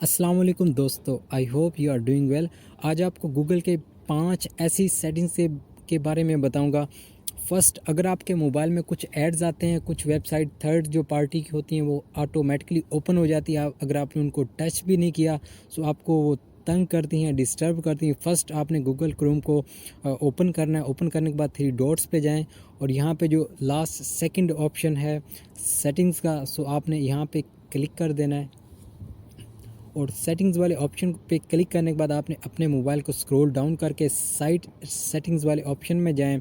अस्सलाम वालेकुम दोस्तों, I hope you are doing well. आज आपको गूगल के 5 ऐसी सेटिंग्स के बारे में बताऊंगा। फर्स्ट, अगर आपके मोबाइल में कुछ एड्स आते हैं, कुछ वेबसाइट थर्ड जो पार्टी की होती हैं वो ऑटोमेटिकली ओपन हो जाती है। अगर आपने उनको टच भी नहीं किया तो आपको वो तंग करती हैं, डिस्टर्ब करती हैं। फर्स्ट आपने गूगल क्रोम को ओपन करना है। ओपन करने के बाद 3 डॉट्स पे जाएं और यहाँ पे जो लास्ट सेकंड ऑप्शन है सेटिंग्स का, सो आपने यहाँ पे क्लिक कर देना है। और सेटिंग्स वाले ऑप्शन पे क्लिक करने के बाद आपने अपने मोबाइल को स्क्रॉल डाउन करके साइट सेटिंग्स वाले ऑप्शन में जाएं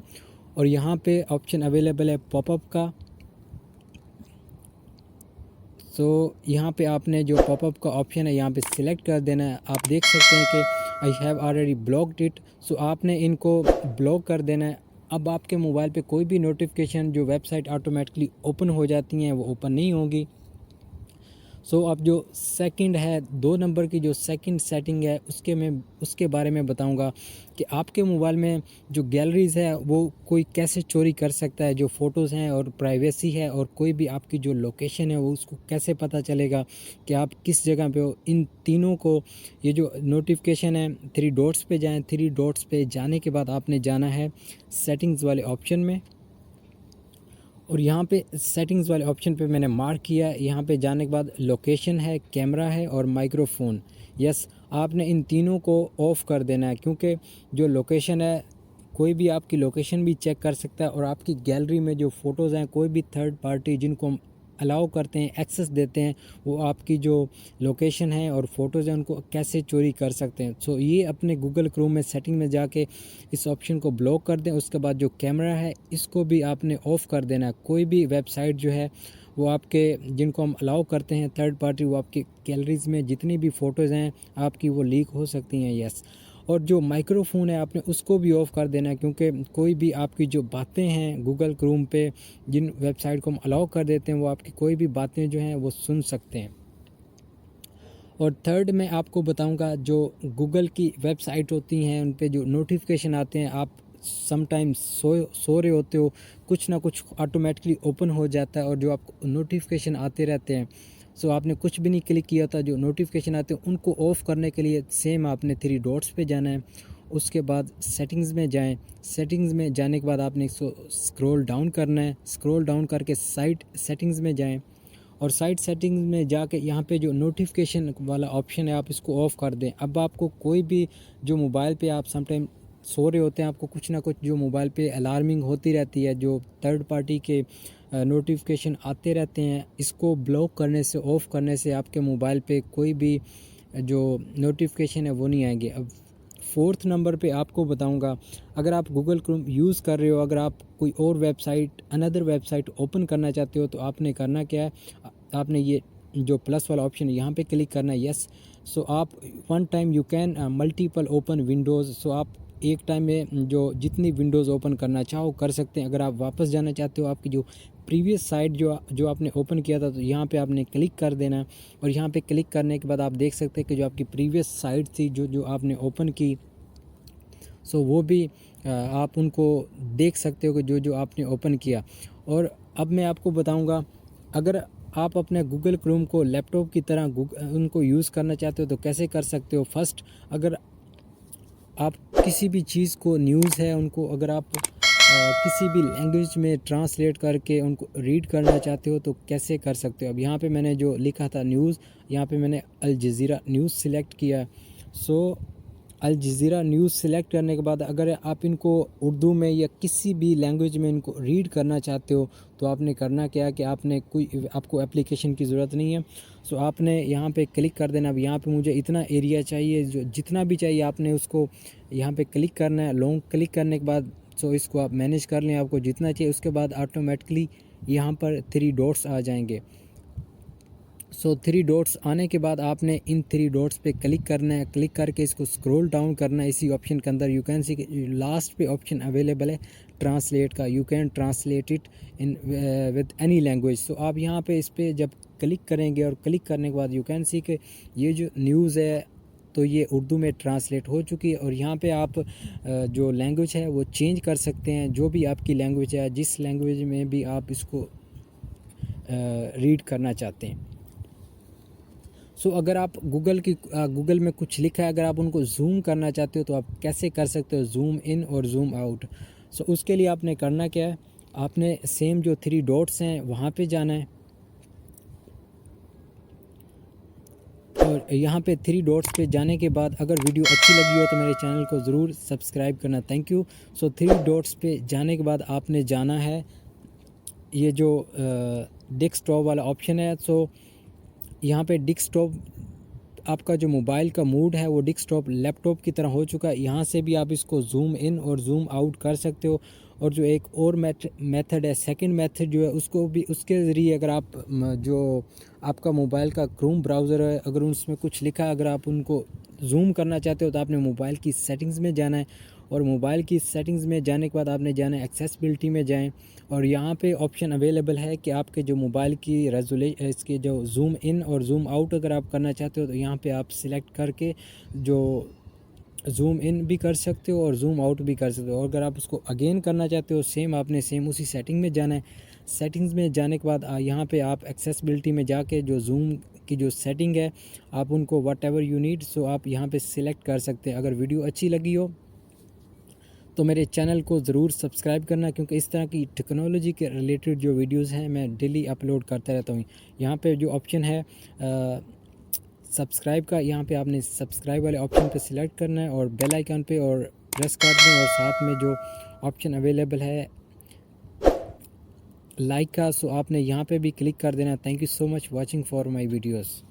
और यहाँ पे ऑप्शन अवेलेबल है पॉपअप का। तो यहाँ पे आपने जो पॉपअप का ऑप्शन है यहाँ पे सिलेक्ट कर देना है। आप देख सकते हैं कि I have already blocked it, so आपने इनको ब्लॉक कर देना है। अब आपके मोबाइल पे कोई भी नोटिफिकेशन जो वेबसाइट ऑटोमेटिकली ओपन हो जाती हैं वो ओपन नहीं होगी। सो अब जो सेकंड है, 2 नंबर की जो सेकंड सेटिंग है उसके बारे में बताऊंगा कि आपके मोबाइल में जो गैलरीज है वो कोई कैसे चोरी कर सकता है। जो फ़ोटोज़ हैं और प्राइवेसी है और कोई भी आपकी जो लोकेशन है वो उसको कैसे पता चलेगा कि आप किस जगह पे हो। इन तीनों को ये जो नोटिफिकेशन है 3 डॉट्स पे जाएं। 3 डॉट्स पे जाने के बाद आपने जाना है सेटिंग्स वाले ऑप्शन में और यहाँ पे सेटिंग्स वाले ऑप्शन पे मैंने मार्क किया है। यहाँ पे जाने के बाद लोकेशन है, कैमरा है और माइक्रोफोन। यस, आपने इन तीनों को ऑफ़ कर देना है क्योंकि जो लोकेशन है कोई भी आपकी लोकेशन भी चेक कर सकता है और आपकी गैलरी में जो फ़ोटोज़ हैं कोई भी थर्ड पार्टी जिनको हम अलाउ करते हैं, एक्सेस देते हैं, वो आपकी जो लोकेशन है और फ़ोटोज़ हैं उनको कैसे चोरी कर सकते हैं। सो ये अपने गूगल क्रोम में सेटिंग में जाके इस ऑप्शन को ब्लॉक कर दें। उसके बाद जो कैमरा है इसको भी आपने ऑफ़ कर देना है। कोई भी वेबसाइट जो है वो आपके जिनको हम अलाउ करते हैं थर्ड पार्टी, वो आपकी गैलरीज़ में जितनी भी फ़ोटोज़ हैं आपकी वो लीक हो सकती हैं। यस, और जो माइक्रोफोन है आपने उसको भी ऑफ़ कर देना है क्योंकि कोई भी आपकी जो बातें हैं गूगल क्रोम पे जिन वेबसाइट को हम अलाउ कर देते हैं वो आपकी कोई भी बातें जो हैं वो सुन सकते हैं। और थर्ड मैं आपको बताऊंगा जो गूगल की वेबसाइट होती हैं उन पे जो नोटिफिकेशन आते हैं, आप समटाइम्स सो रहे होते हो, कुछ ना कुछ ऑटोमेटिकली ओपन हो जाता है और जो आपको नोटिफिकेशन आते रहते हैं। सो आपने कुछ भी नहीं क्लिक किया था, जो नोटिफिकेशन आते हैं उनको ऑफ़ करने के लिए सेम आपने 3 डॉट्स पे जाना है। उसके बाद सेटिंग्स में जाएं। सेटिंग्स में जाने के बाद आपने इसको स्क्रॉल डाउन करना है। स्क्रॉल डाउन करके साइट सेटिंग्स में जाएं और साइट सेटिंग्स में जाके यहाँ पे जो नोटिफिकेशन वाला ऑप्शन है आप इसको ऑफ़ कर दें। अब आपको कोई भी जो मोबाइल पे आप समटाइम सो रहे होते हैं, आपको कुछ ना कुछ जो मोबाइल पे अलार्मिंग होती रहती है, जो थर्ड पार्टी के नोटिफिकेशन आते रहते हैं, इसको ब्लॉक करने से, ऑफ़ करने से आपके मोबाइल पे कोई भी जो नोटिफिकेशन है वो नहीं आएंगे। अब फोर्थ नंबर पे आपको बताऊंगा, अगर आप गूगल क्रोम यूज़ कर रहे हो, अगर आप कोई और वेबसाइट अनदर वेबसाइट ओपन करना चाहते हो तो आपने करना क्या है, आपने ये जो प्लस वाला ऑप्शन है यहाँ पे क्लिक करना है। यस, सो आप one time you can multiple open windows, so आप एक टाइम में जो जितनी विंडोज़ ओपन करना चाहो कर सकते हैं। अगर आप वापस जाना चाहते हो आपकी जो प्रीवियस साइट जो आपने ओपन किया था तो यहाँ पे आपने क्लिक कर देना है और यहाँ पे क्लिक करने के बाद आप देख सकते हैं कि जो आपकी प्रीवियस साइट थी जो जो आपने ओपन की, सो वो भी आप उनको देख सकते हो कि जो जो आपने ओपन किया। और अब मैं आपको बताऊंगा, अगर आप अपने गूगल क्रोम को लैपटॉप की तरह उनको यूज़ करना चाहते हो तो कैसे कर सकते हो। फर्स्ट, अगर आप किसी भी चीज़ को, न्यूज़ है उनको अगर आप किसी भी लैंग्वेज में ट्रांसलेट करके उनको रीड करना चाहते हो तो कैसे कर सकते हो। अब यहाँ पे मैंने जो लिखा था न्यूज़, यहाँ पे मैंने अल जज़ीरा न्यूज़ सिलेक्ट किया। सो अल जज़ीरा न्यूज़ सेलेक्ट करने के बाद अगर आप इनको उर्दू में या किसी भी लैंग्वेज में इनको रीड करना चाहते हो तो आपने करना क्या है कि आपको एप्लीकेशन की ज़रूरत नहीं है। सो आपने यहाँ पे क्लिक कर देना। अब यहाँ पे मुझे इतना एरिया चाहिए, जो जितना भी चाहिए आपने उसको यहाँ पे क्लिक करना है। लॉन्ग क्लिक करने के बाद सो इसको आप मैनेज कर लें, आपको जितना चाहिए। उसके बाद ऑटोमेटिकली यहाँ पर 3 डॉट्स आ जाएंगे। सो 3 डॉट्स आने के बाद आपने इन 3 डॉट्स पे क्लिक करना है। क्लिक करके इसको स्क्रॉल डाउन करना है। इसी ऑप्शन के अंदर यू कैन सी लास्ट पे ऑप्शन अवेलेबल है ट्रांसलेट का, you can translate it in with any language. So आप यहाँ पे इस पर जब क्लिक करेंगे और क्लिक करने के बाद यू कैन सी कि ये जो न्यूज़ है तो ये उर्दू में ट्रांसलेट हो चुकी है। और यहाँ पे आप जो लैंग्वेज है वो चेंज कर सकते हैं, जो भी आपकी लैंग्वेज है, जिस लैंग्वेज में भी आप इसको रीड करना चाहते हैं। सो अगर आप गूगल में कुछ लिखा है, अगर आप उनको जूम करना चाहते हो तो आप कैसे कर सकते हो, जूम इन और जूम आउट। सो उसके लिए आपने करना क्या है, आपने सेम जो 3 डॉट्स हैं वहाँ पे जाना है और यहाँ पे 3 डॉट्स पे जाने के बाद अगर वीडियो अच्छी लगी हो तो मेरे चैनल को ज़रूर सब्सक्राइब करना। Thank you. सो 3 डॉट्स पे जाने के बाद आपने जाना है ये जो डेस्कटॉप वाला ऑप्शन है। सो यहाँ पे डेस्कटॉप आपका जो मोबाइल का मोड है वो डेस्कटॉप लैपटॉप की तरह हो चुका है। यहाँ से भी आप इसको जूम इन और जूम आउट कर सकते हो। और जो एक और मेथड है, सेकंड मेथड जो है, उसको भी उसके ज़रिए अगर आप जो आपका मोबाइल का क्रोम ब्राउज़र है, अगर उसमें कुछ लिखा है, अगर आप उनको जूम करना चाहते हो तो आपने मोबाइल की सेटिंग्स में जाना है और मोबाइल की सेटिंग्स में जाने के बाद आपने जाना है एक्सेसिबिलिटी में जाएं और यहाँ पे ऑप्शन अवेलेबल है कि आपके जो मोबाइल की इसके जो जूम इन और जूम आउट अगर आप करना चाहते हो तो यहाँ पे आप सिलेक्ट करके जो जूम इन भी कर सकते हो और जूम आउट भी कर सकते हो। और अगर आप उसको अगेन करना चाहते हो सेम, आपने सेम उसी सेटिंग में जाना है। सेटिंग्स में जाने के बाद यहाँ पे आप एक्सेसिबिलिटी में जाके जो जूम की जो सेटिंग है आप उनको वट एवर यू नीड, सो आप यहाँ पे सिलेक्ट कर सकते हैं। अगर वीडियो अच्छी लगी हो तो मेरे चैनल को ज़रूर सब्सक्राइब करना, क्योंकि इस तरह की टेक्नोलॉजी के रिलेटेड जो वीडियोज़ हैं मैं डेली अपलोड करता रहता हूँ। यहाँ पे जो ऑप्शन है सब्सक्राइब का, यहाँ पे आपने सब्सक्राइब वाले ऑप्शन पे सिलेक्ट करना है और बेल आइकन पे और प्रेस कर दें और साथ में जो ऑप्शन अवेलेबल है लाइक का, सो आपने यहाँ पे भी क्लिक कर देना। Thank you so much watching for my videos.